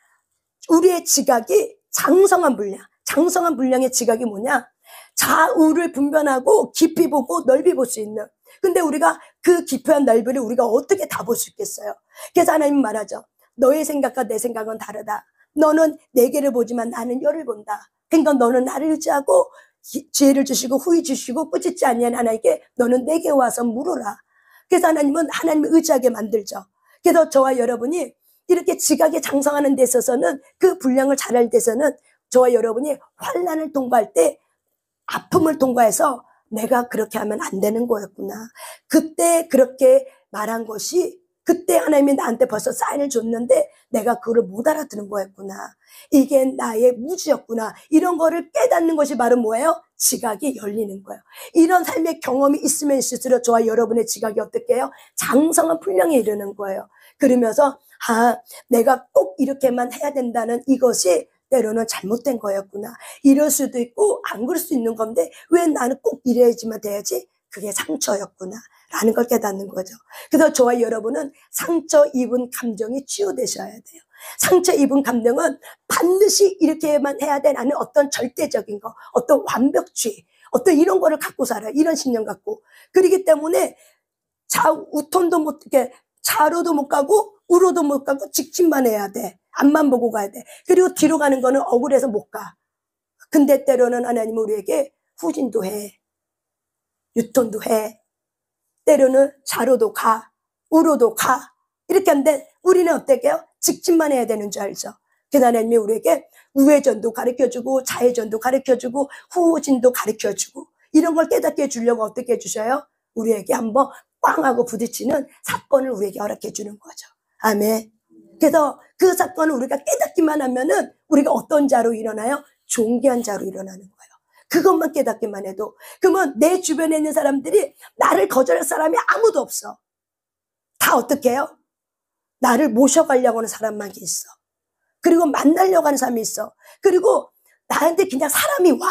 우리의 지각이 장성한 분량, 장성한 분량의 지각이 뭐냐? 좌우를 분별하고 깊이 보고 넓이 볼 수 있는. 근데 우리가 그 깊이와 넓이를 우리가 어떻게 다 볼 수 있겠어요? 그래서 하나님 말하죠. 너의 생각과 내 생각은 다르다. 너는 내게를 보지만 나는 너를 본다. 그러니까 너는 나를 의지하고 지혜를 주시고 후히 주시고 꾸짖지 아니한 하나님께 너는 내게 와서 물어라. 그래서 하나님은 하나님을 의지하게 만들죠. 그래서 저와 여러분이 이렇게 지각이 장성하는 데 있어서는 그 분량을 잘할 때서는 저와 여러분이 환난을 통과할 때 아픔을 통과해서 내가 그렇게 하면 안 되는 거였구나. 그때 그렇게 말한 것이 그때 하나님이 나한테 벌써 사인을 줬는데 내가 그거를 못 알아듣는 거였구나. 이게 나의 무지였구나. 이런 거를 깨닫는 것이 바로 뭐예요? 지각이 열리는 거예요. 이런 삶의 경험이 있으면 있을수록 저와 여러분의 지각이 어떻게 해요? 장성한 분량에 이르는 거예요. 그러면서 내가 꼭 이렇게만 해야 된다는 이것이 때로는 잘못된 거였구나. 이럴 수도 있고 안 그럴 수 있는 건데 왜 나는 꼭 이래야지만 돼야지? 그게 상처였구나 라는 걸 깨닫는 거죠. 그래서 저와 여러분은 상처 입은 감정이 치유되셔야 돼요. 상처 입은 감정은 반드시 이렇게만 해야 되라는 어떤 절대적인 거, 어떤 완벽주의, 어떤 이런 거를 갖고 살아요. 이런 신념 갖고. 그렇기 때문에 우톤도 못, 이렇게 좌로도 못 가고 우로도 못 가고 직진만 해야 돼. 앞만 보고 가야 돼. 그리고 뒤로 가는 거는 억울해서 못 가. 근데 때로는 하나님은 우리에게 후진도 해. 유턴도 해. 때로는 좌로도 가. 우로도 가. 이렇게 하는데 우리는 어떻게 해요? 직진만 해야 되는 줄 알죠. 그래서 하나님이 우리에게 우회전도 가르쳐주고 좌회전도 가르쳐주고 후진도 가르쳐주고 이런 걸 깨닫게 해주려고 어떻게 해주셔요? 우리에게 한번 꽝 하고 부딪히는 사건을 우리에게 허락해 주는 거죠. 아멘. 그래서 그 사건을 우리가 깨닫기만 하면은 우리가 어떤 자로 일어나요? 존귀한 자로 일어나는 거예요. 그것만 깨닫기만 해도. 그러면 내 주변에 있는 사람들이 나를 거절할 사람이 아무도 없어. 다 어떻게 해요? 나를 모셔가려고 하는 사람만 있어. 그리고 만나려고 하는 사람이 있어. 그리고 나한테 그냥 사람이 와.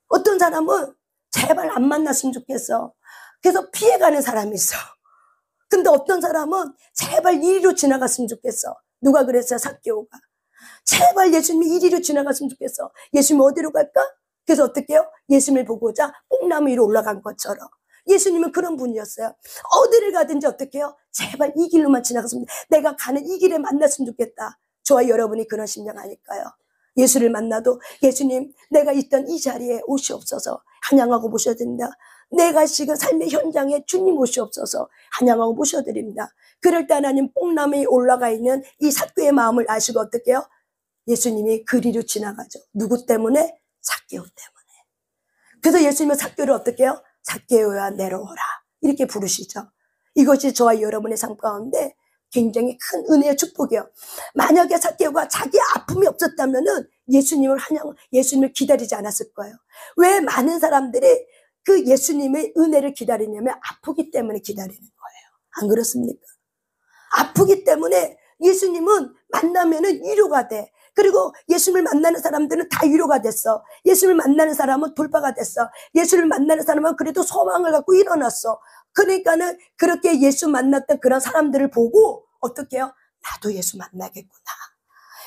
어떤 사람은 제발 안 만났으면 좋겠어. 그래서 피해가는 사람이 있어. 근데 어떤 사람은 제발 이리로 지나갔으면 좋겠어. 누가 그랬어요? 삭개오가. 제발 예수님이 이리로 지나갔으면 좋겠어. 예수님이 어디로 갈까? 그래서 어떻게 해요? 예수님을 보고자 뽕나무 위로 올라간 것처럼. 예수님은 그런 분이었어요. 어디를 가든지 어떻게 해요? 제발 이 길로만 지나갔으면, 내가 가는 이 길에 만났으면 좋겠다. 저와 여러분이 그런 심령 아닐까요? 예수를 만나도 예수님, 내가 있던 이 자리에 오시옵소서 한양하고 모셔드립니다. 내가 지금 삶의 현장에 주님 오시옵소서 한양하고 모셔드립니다. 그럴 때 하나님 뽕나무에 올라가 있는 이 삭개오의 마음을 아시고 어떻게 해요? 예수님이 그리로 지나가죠. 누구 때문에? 삭개오 때문에. 그래서 예수님은 삭개오를 어떻게 해요? 삭개오야 내려오라 이렇게 부르시죠. 이것이 저와 여러분의 삶 가운데 굉장히 큰 은혜의 축복이에요. 만약에 삭개오가 자기 아픔이 없었다면은 예수님을 기다리지 않았을 거예요. 왜 많은 사람들이 그 예수님의 은혜를 기다리냐면 아프기 때문에 기다리는 거예요. 안 그렇습니까? 아프기 때문에 예수님은 만나면은 위로가 돼. 그리고 예수님을 만나는 사람들은 다 위로가 됐어. 예수님을 만나는 사람은 돌파가 됐어. 예수님을 만나는 사람은 그래도 소망을 갖고 일어났어. 그러니까는 그렇게 예수 만났던 그런 사람들을 보고 어떻게 해요? 나도 예수 만나겠구나.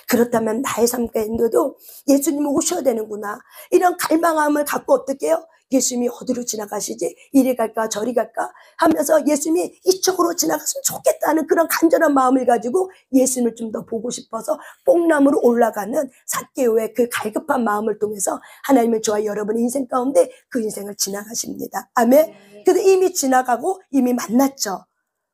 그렇다면 나의 삶 가운데도 예수님이 오셔야 되는구나. 이런 갈망함을 갖고 어떻게 해요? 예수님이 어디로 지나가시지? 이리 갈까 저리 갈까? 하면서 예수님이 이쪽으로 지나갔으면 좋겠다는 그런 간절한 마음을 가지고 예수님을 좀 더 보고 싶어서 뽕나무로 올라가는 삭개오의 그 갈급한 마음을 통해서 하나님은 저와 여러분의 인생 가운데 그 인생을 지나가십니다. 아멘. 그래서 이미 지나가고 이미 만났죠.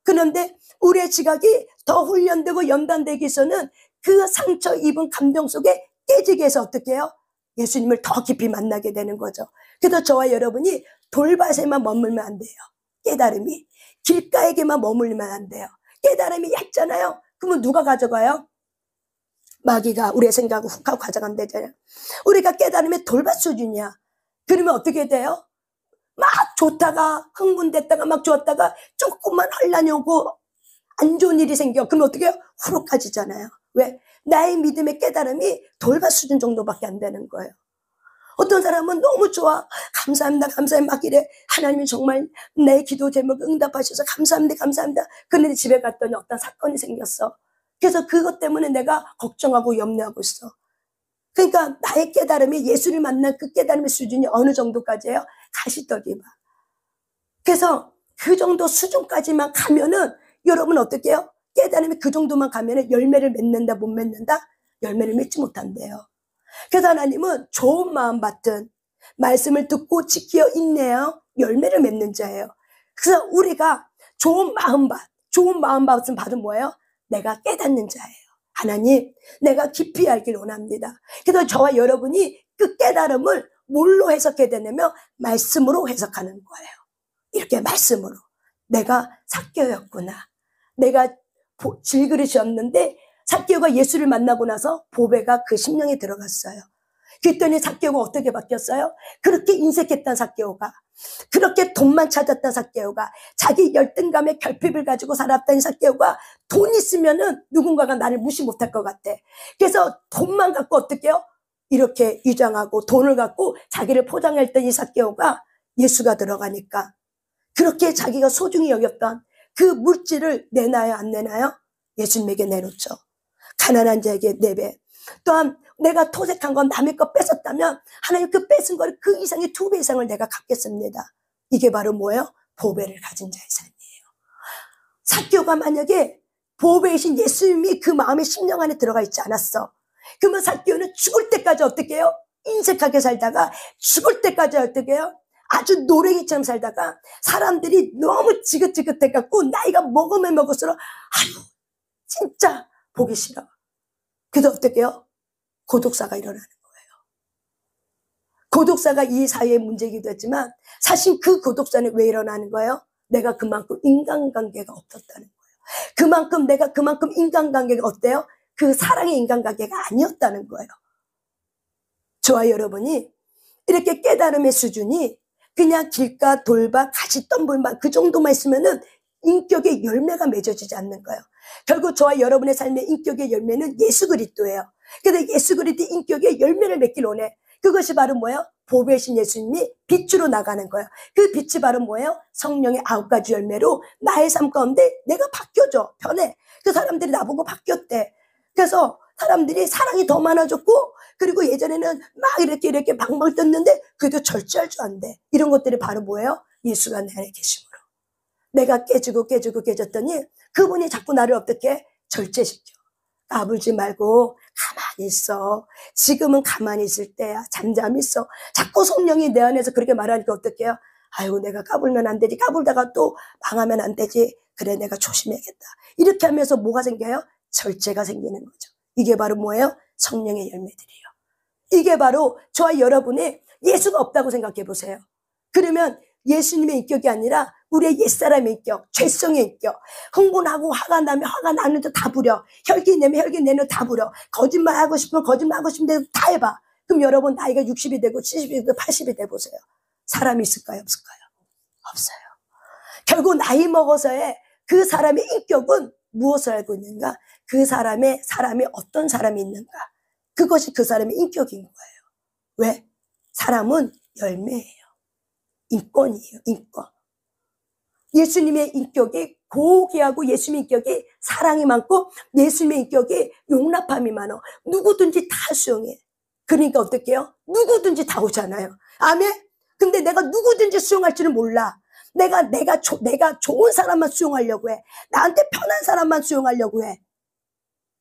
그런데 우리의 지각이 더 훈련되고 연단되기 위해서는 그 상처 입은 감정 속에 깨지게 해서 어떻게 해요? 예수님을 더 깊이 만나게 되는 거죠. 그래서 저와 여러분이 돌밭에만 머물면 안 돼요. 깨달음이. 길가에게만 머물면 안 돼요. 깨달음이 얕잖아요. 그러면 누가 가져가요? 마귀가 우리의 생각을 훅 하고 가져간대잖아요. 우리가 깨달음의 돌밭 수준이야. 그러면 어떻게 돼요? 막 좋다가 흥분됐다가 막 좋았다가 조금만 혼란이 오고 안 좋은 일이 생겨. 그러면 어떻게 해요? 후룩 가지잖아요. 왜? 나의 믿음의 깨달음이 돌밭 수준 정도밖에 안 되는 거예요. 어떤 사람은 너무 좋아. 감사합니다. 감사합니다. 막 이래. 하나님이 정말 내 기도 제목 응답하셔서 감사합니다. 감사합니다. 그런데 집에 갔더니 어떤 사건이 생겼어. 그래서 그것 때문에 내가 걱정하고 염려하고 있어. 그러니까 나의 깨달음이 예수를 만난 그 깨달음의 수준이 어느 정도까지예요? 가시떡이봐. 그래서 그 정도 수준까지만 가면은 여러분 어떻게 해요? 깨달음이 그 정도만 가면은 열매를 맺는다 못 맺는다? 열매를 맺지 못한대요. 그래서 하나님은 좋은 마음 받든 말씀을 듣고 지켜 인내하여 열매를 맺는 자예요. 그래서 우리가 좋은 마음 받은 뭐예요? 내가 깨닫는 자예요. 하나님, 내가 깊이 알길 원합니다. 그래서 저와 여러분이 그 깨달음을 뭘로 해석해야 되냐면 말씀으로 해석하는 거예요. 이렇게 말씀으로. 내가 삭개오였구나. 내가 질그릇이었는데 삭개오가 예수를 만나고 나서 보배가 그 심령에 들어갔어요. 그랬더니 삭개오가 어떻게 바뀌었어요? 그렇게 인색했던 삭개오가, 그렇게 돈만 찾았던 삭개오가, 자기 열등감에 결핍을 가지고 살았던 삭개오가 돈 있으면은 누군가가 나를 무시 못할 것 같아. 그래서 돈만 갖고 어떻게 해요? 이렇게 위장하고 돈을 갖고 자기를 포장했던 이 삭개오가 예수가 들어가니까 그렇게 자기가 소중히 여겼던 그 물질을 내놔요, 안 내놔요? 예수님에게 내놓죠. 가난한 자에게 4배. 또한 내가 토색한 건 남의 거 뺏었다면 하나님 그 뺏은 거를 그 이상의 2배 이상을 내가 갚겠습니다. 이게 바로 뭐예요? 보배를 가진 자의 삶이에요. 삭개오가 만약에 보배이신 예수님이 그 마음의 심령 안에 들어가 있지 않았어. 그러면 삭개오는 죽을 때까지 어떻게 해요? 인색하게 살다가 죽을 때까지 어떻게 해요? 아주 노랭이처럼 살다가 사람들이 너무 지긋지긋해갖고 나이가 먹으면 먹을수록 아유 진짜 보기 싫어. 그래서 어떻게 해요? 고독사가 일어나는 거예요. 고독사가 이 사회의 문제이기도 했지만 사실 그 고독사는 왜 일어나는 거예요? 내가 그만큼 인간관계가 없었다는 거예요. 내가 그만큼 인간관계가 어때요? 그 사랑의 인간관계가 아니었다는 거예요. 저와 여러분이 이렇게 깨달음의 수준이 그냥 길가 돌바 가시덤불만 그 정도만 있으면은 인격의 열매가 맺어지지 않는 거예요. 결국 저와 여러분의 삶의 인격의 열매는 예수 그리스도예요. 근데 예수 그리스도의 인격의 열매를 맺길 원해. 그것이 바로 뭐예요? 보배이신 예수님이 빛으로 나가는 거예요. 그 빛이 바로 뭐예요? 성령의 9가지 열매로 나의 삶 가운데 내가 바뀌어져. 변해. 그 사람들이 나보고 바뀌었대. 그래서 사람들이 사랑이 더 많아졌고, 그리고 예전에는 막 이렇게 방방 떴는데 그래도 절제할 줄 안돼. 이런 것들이 바로 뭐예요? 예수가 내 안에 계심으로. 내가 깨졌더니 그분이 자꾸 나를 어떻게 절제시켜. 까불지 말고 가만히 있어. 지금은 가만히 있을 때야. 잠잠히 있어. 자꾸 성령이 내 안에서 그렇게 말하니까 어떻게 해요? 아이고 내가 까불면 안 되지. 까불다가 또 망하면 안 되지. 그래 내가 조심해야겠다. 이렇게 하면서 뭐가 생겨요? 절제가 생기는 거죠. 이게 바로 뭐예요? 성령의 열매들이에요. 이게 바로 저와 여러분의 예수가 없다고 생각해 보세요. 그러면 예수님의 인격이 아니라 우리의 옛사람의 인격, 죄성의 인격, 흥분하고 화가 나면 화가 나는데 다 부려. 혈기 내면 혈기 내는 다 부려. 거짓말하고 싶으면 거짓말하고 싶은데 다 해봐. 그럼 여러분 나이가 60이 되고 70이 되고 80이 돼보세요. 사람이 있을까요? 없을까요? 없어요. 결국 나이 먹어서의 그 사람의 인격은 무엇을 알고 있는가? 그 사람이 어떤 사람이 있는가? 그것이 그 사람의 인격인 거예요. 왜? 사람은 열매예요. 인권이에요. 인권. 예수님의 인격이 고귀하고 예수님의 인격이 사랑이 많고 예수님의 인격이 용납함이 많아. 누구든지 다 수용해. 그러니까 어떻게 해요? 누구든지 다 오잖아요. 아멘? 근데 내가 누구든지 수용할 줄은 몰라. 내가 좋은 사람만 수용하려고 해. 나한테 편한 사람만 수용하려고 해.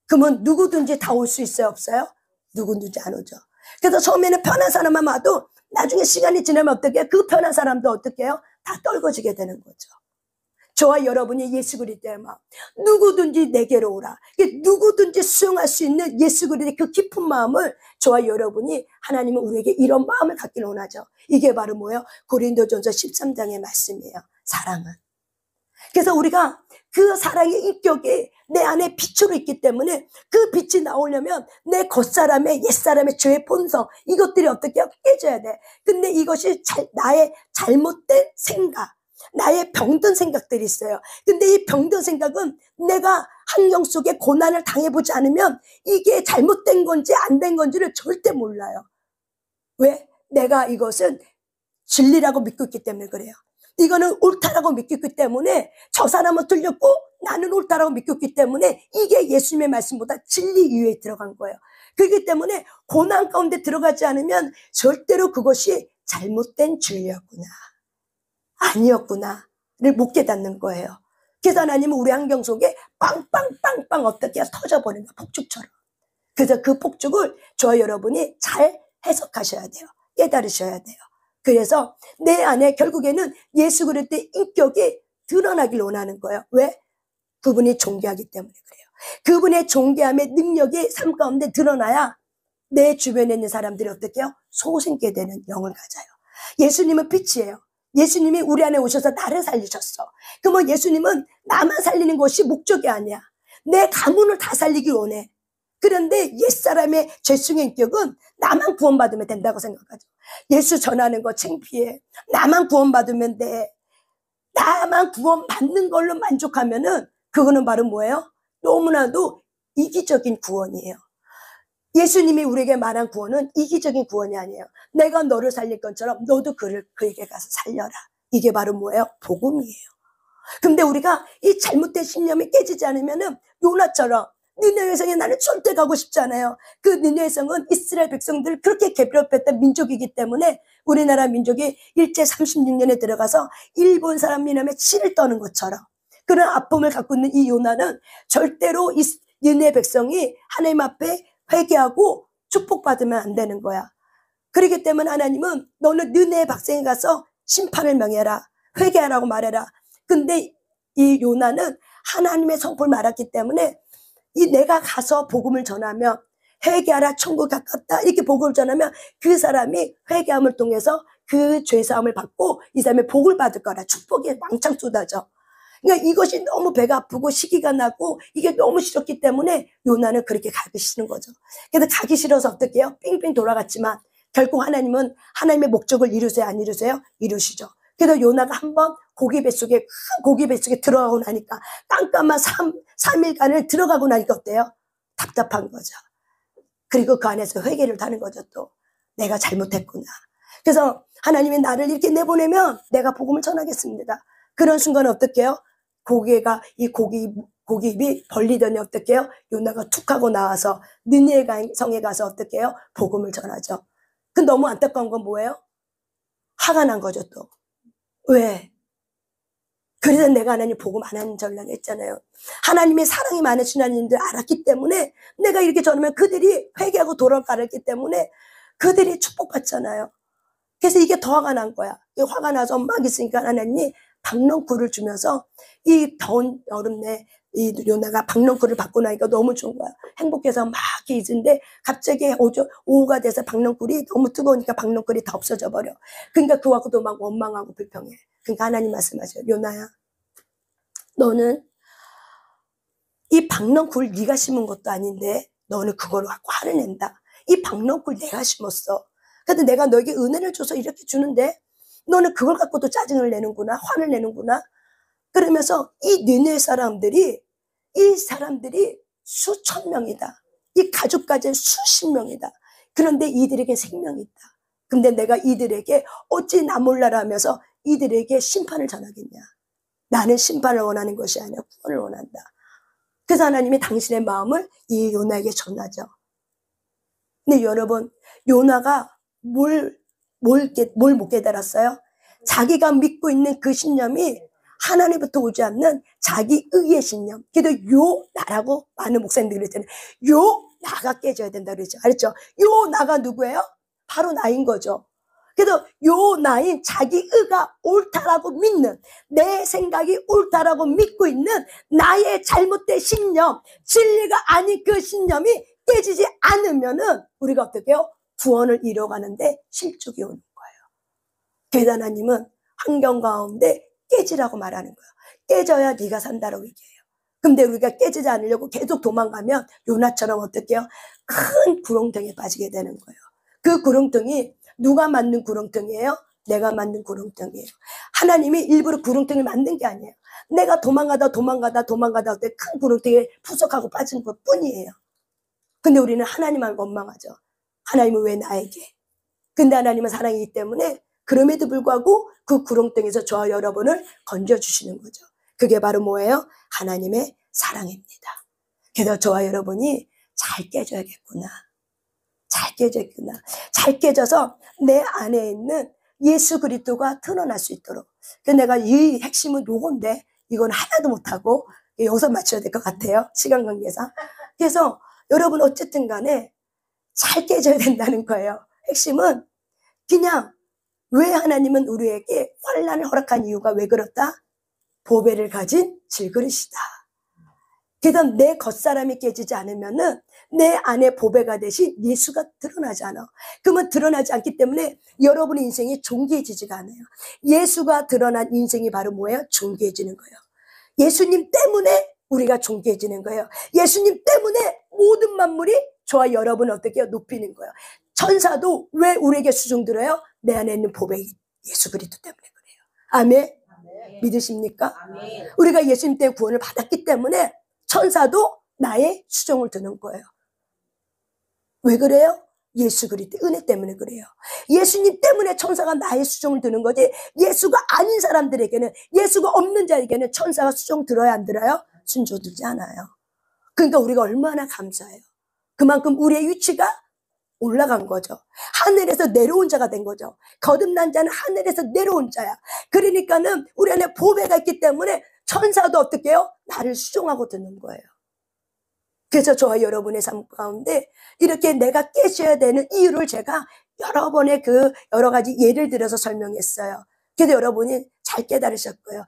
그러면 누구든지 다 올 수 있어요? 없어요? 누구든지 안 오죠. 그래서 처음에는 편한 사람만 와도 나중에 시간이 지나면 어떻게 해요? 그 편한 사람도 어떻게 해요? 다 떨궈지게 되는 거죠. 저와 여러분이 예수 그리스도의 마음, 누구든지 내게로 오라. 누구든지 수용할 수 있는 예수 그리스도의 그 깊은 마음을 저와 여러분이 하나님은 우리에게 이런 마음을 갖기를 원하죠. 이게 바로 뭐예요? 고린도전서 13장의 말씀이에요. 사랑은. 그래서 우리가 그 사랑의 인격이 내 안에 빛으로 있기 때문에 그 빛이 나오려면 내 겉사람의 옛사람의 죄의 본성 이것들이 어떻게 깨져야 돼. 근데 이것이 나의 잘못된 생각, 나의 병든 생각들이 있어요. 근데 이 병든 생각은 내가 환경 속에 고난을 당해보지 않으면 이게 잘못된 건지 안 된 건지를 절대 몰라요. 왜? 내가 이것은 진리라고 믿고 있기 때문에 그래요. 이거는 옳다라고 믿고 있기 때문에 저 사람은 틀렸고 나는 옳다라고 믿고 있기 때문에 이게 예수님의 말씀보다 진리 위에 들어간 거예요. 그렇기 때문에 고난 가운데 들어가지 않으면 절대로 그것이 잘못된 진리였구나, 아니었구나를 못 깨닫는 거예요. 그래서 하나님은 우리 환경 속에 빵빵빵빵 어떻게 터져버리는 거예요. 폭죽처럼. 그래서 그 폭죽을 저와 여러분이 잘 해석하셔야 돼요. 깨달으셔야 돼요. 그래서 내 안에 결국에는 예수 그리스도의 인격이 드러나길 원하는 거예요. 왜? 그분이 존귀하기 때문에 그래요. 그분의 존귀함의 능력이 삶 가운데 드러나야 내 주변에 있는 사람들이 어떻게 해요? 소생케 되는 영을 가져요. 예수님은 빛이에요. 예수님이 우리 안에 오셔서 나를 살리셨어. 그러면 예수님은 나만 살리는 것이 목적이 아니야. 내 가문을 다 살리길 원해. 그런데 옛사람의 죄성의 인격은 나만 구원받으면 된다고 생각하죠. 예수 전하는 거 창피해. 나만 구원받으면 돼. 나만 구원받는 걸로 만족하면은 그거는 바로 뭐예요? 너무나도 이기적인 구원이에요. 예수님이 우리에게 말한 구원은 이기적인 구원이 아니에요. 내가 너를 살릴 것처럼 너도 그에게 가서 살려라. 이게 바로 뭐예요? 복음이에요. 근데 우리가 이 잘못된 신념이 깨지지 않으면은 요나처럼 니느웨 성에 나는 절대 가고 싶지 않아요. 그 니느웨 성은 이스라엘 백성들 그렇게 괴롭혔던 민족이기 때문에 우리나라 민족이 일제 36년에 들어가서 일본 사람 미남에 치를 떠는 것처럼 그런 아픔을 갖고 있는 이 요나는 절대로 이 니느웨 백성이 하나님 앞에 회개하고 축복받으면 안 되는 거야. 그렇기 때문에 하나님은 너는 니느웨 백성에 가서 심판을 명해라. 회개하라고 말해라. 근데 이 요나는 하나님의 성품을 말했기 때문에 이 내가 가서 복음을 전하면 회개하라 천국 가깝다 이렇게 복음을 전하면 그 사람이 회개함을 통해서 그 죄사함을 받고 이 사람이 복을 받을 거라. 축복이 왕창 쏟아져. 그러니까 이것이 너무 배가 아프고 시기가 나고 이게 너무 싫었기 때문에 요나는 그렇게 가기 싫은 거죠. 그래서 가기 싫어서 어떻게 해요? 빙빙 돌아갔지만 결국 하나님은 하나님의 목적을 이루세요 안 이루세요? 이루시죠. 그래서 요나가 한번 고기 뱃속에 큰 고기 뱃속에 들어가고 나니까 깜깜한 3일간을 들어가고 나니까 어때요? 답답한 거죠. 그리고 그 안에서 회개를 하는 거죠. 또 내가 잘못했구나. 그래서 하나님이 나를 이렇게 내보내면 내가 복음을 전하겠습니다. 그런 순간 어떻게 해요? 이 고기입이 벌리더니 어떻게 해요? 요나가 툭 하고 나와서 니느웨 성에 가서 어떻게 해요? 복음을 전하죠. 그 너무 안타까운 건 뭐예요? 화가 난 거죠. 또 왜? 그래서 내가 하나님 복음 안 하는 전략을 했잖아요. 하나님의 사랑이 많으신 하나님들 알았기 때문에 내가 이렇게 전하면 그들이 회개하고 돌아가랬기 때문에 그들이 축복받잖아요. 그래서 이게 더 화가 난 거야. 화가 나서 막 있으니까 하나님이 박넝쿨을 주면서 이 더운 여름내 이 요나가 박넝쿨을 받고 나니까 너무 좋은 거야. 행복해서 막 있는데 갑자기 오후가 돼서 박넝쿨이 너무 뜨거우니까 박넝쿨이 다 없어져 버려. 그러니까 그거 갖고도 막 원망하고 불평해. 그러니까 하나님 말씀하셔요. 요나야, 너는 이 박넝쿨 네가 심은 것도 아닌데 너는 그걸 갖고 화를 낸다. 이 박넝쿨 내가 심었어. 그래도 내가 너에게 은혜를 줘서 이렇게 주는데 너는 그걸 갖고도 짜증을 내는구나. 화를 내는구나. 그러면서 이 니느웨 사람들이 수천 명이다. 이 가족까지는 수십 명이다. 그런데 이들에게 생명이 있다. 근데 내가 이들에게 어찌 나 몰라라 하면서 이들에게 심판을 전하겠냐. 나는 심판을 원하는 것이 아니라 구원을 원한다. 그래서 하나님이 당신의 마음을 이 요나에게 전하죠. 근데 여러분, 요나가 뭘 못 깨달았어요? 자기가 믿고 있는 그 신념이 하나님부터 오지 않는 자기 의의 신념. 그래도 나라고 많은 목사님들이 그랬잖아요. 나가 깨져야 된다 그랬죠. 알았죠? 나가 누구예요? 바로 나인 거죠. 그래서 나인 자기 의가 옳다라고 믿는, 내 생각이 옳다라고 믿고 있는 나의 잘못된 신념, 진리가 아닌 그 신념이 깨지지 않으면은 우리가 어떻게 해요? 구원을 이뤄가는데 실족이 오는 거예요. 그래서 하나님은 환경 가운데 깨지라고 말하는 거예요. 깨져야 네가 산다라고 얘기해요. 근데 우리가 깨지지 않으려고 계속 도망가면 요나처럼 어떻게 해요? 큰 구렁텅이에 빠지게 되는 거예요. 그 구렁텅이 누가 만든 구렁텅이에요? 내가 만든 구렁텅이에요. 하나님이 일부러 구렁텅이를 만든 게 아니에요. 내가 도망가다 큰 구렁텅이에 푸석하고 빠진 것 뿐이에요. 근데 우리는 하나님을 원망하죠. 하나님은 왜 나에게? 근데 하나님은 사랑이기 때문에 그럼에도 불구하고 그 구렁텅이에서 저와 여러분을 건져주시는 거죠. 그게 바로 뭐예요? 하나님의 사랑입니다. 그래서 저와 여러분이 잘 깨져야겠구나. 잘 깨져서 내 안에 있는 예수 그리스도가 드러날 수 있도록. 그래서 내가 이 핵심은 요건데 이건 하나도 못하고 여기서 맞춰야 될 것 같아요. 시간 관계상. 그래서 여러분 어쨌든 간에 잘 깨져야 된다는 거예요. 핵심은 그냥 왜 하나님은 우리에게 환난을 허락한 이유가 왜 그렇다? 보배를 가진 질그릇이다. 그래서 내 겉사람이 깨지지 않으면은 내 안에 보배가 되신 예수가 드러나지 않아. 그러면 드러나지 않기 때문에 여러분의 인생이 존귀해지지가 않아요. 예수가 드러난 인생이 바로 뭐예요? 존귀해지는 거예요. 예수님 때문에 우리가 존귀해지는 거예요. 예수님 때문에 모든 만물이 저와 여러분을 어떻게 해요? 높이는 거예요. 천사도 왜 우리에게 수종 들어요? 내 안에 있는 보배 예수 그리스도 때문에 그래요. 아멘. 믿으십니까? 아멘. 우리가 예수님 때문에 구원을 받았기 때문에 천사도 나의 수종을 드는 거예요. 왜 그래요? 예수 그리스도 은혜 때문에 그래요. 예수님 때문에 천사가 나의 수종을 드는 거지, 예수가 아닌 사람들에게는, 예수가 없는 자에게는 천사가 수종 들어야 안 들어요? 순종 들지 않아요. 그러니까 우리가 얼마나 감사해요. 그만큼 우리의 위치가 올라간 거죠. 하늘에서 내려온 자가 된 거죠. 거듭난 자는 하늘에서 내려온 자야. 그러니까는 우리 안에 보배가 있기 때문에 천사도 어떻게 해요? 나를 수종하고 듣는 거예요. 그래서 저와 여러분의 삶 가운데 이렇게 내가 깨져야 되는 이유를 제가 여러 번의 여러 가지 예를 들어서 설명했어요. 그래서 여러분이 잘 깨달으실 거예요.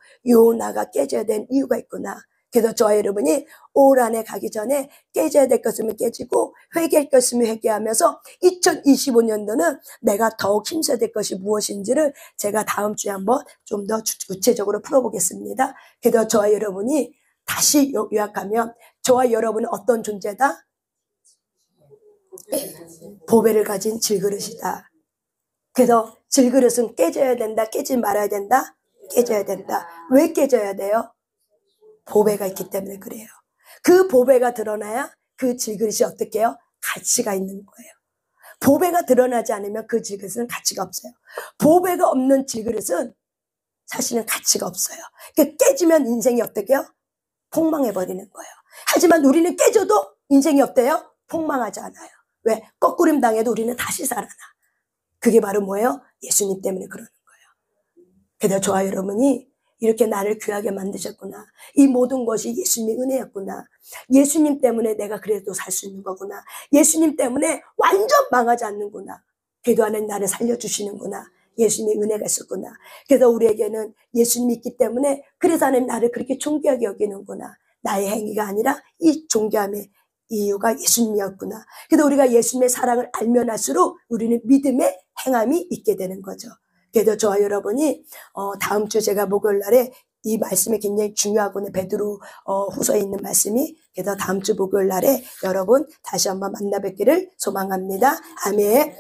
나가 깨져야 되는 이유가 있구나. 그래서 저와 여러분이 올 한해 가기 전에 깨져야 될 것이면 깨지고 회개할 것이면 회개하면서 2025년도는 내가 더욱 힘써야 될 것이 무엇인지를 제가 다음 주에 한번 좀 더 구체적으로 풀어보겠습니다. 그래서 저와 여러분이 다시 요약하면 저와 여러분은 어떤 존재다? 보배를 가진 질그릇이다. 그래서 질그릇은 깨져야 된다, 깨지 말아야 된다? 깨져야 된다. 왜 깨져야 돼요? 보배가 있기 때문에 그래요. 그 보배가 드러나야 그 질그릇이 어떻게 해요? 가치가 있는 거예요. 보배가 드러나지 않으면 그 질그릇은 가치가 없어요. 보배가 없는 질그릇은 사실은 가치가 없어요. 깨지면 인생이 어떻게 해요? 폭망해버리는 거예요. 하지만 우리는 깨져도 인생이 어때요? 폭망하지 않아요. 왜? 거꾸림 당해도 우리는 다시 살아나. 그게 바로 뭐예요? 예수님 때문에 그러는 거예요. 그래서 저와 여러분이 이렇게 나를 귀하게 만드셨구나. 이 모든 것이 예수님의 은혜였구나. 예수님 때문에 내가 그래도 살 수 있는 거구나. 예수님 때문에 완전 망하지 않는구나. 그래도 안에 나를 살려주시는구나. 예수님의 은혜가 있었구나. 그래서 우리에게는 예수님이 있기 때문에 그래서 하나님 나를 그렇게 존귀하게 여기는구나. 나의 행위가 아니라 이 존귀함의 이유가 예수님이었구나. 그래서 우리가 예수님의 사랑을 알면 할수록 우리는 믿음의 행함이 있게 되는 거죠. 그래서 저와 여러분이 다음 주 제가 목요일 날에 이 말씀이 굉장히 중요하거든요. 베드로 후서에 있는 말씀이. 그래서 다음 주 목요일 날에 여러분 다시 한번 만나 뵙기를 소망합니다. 아멘.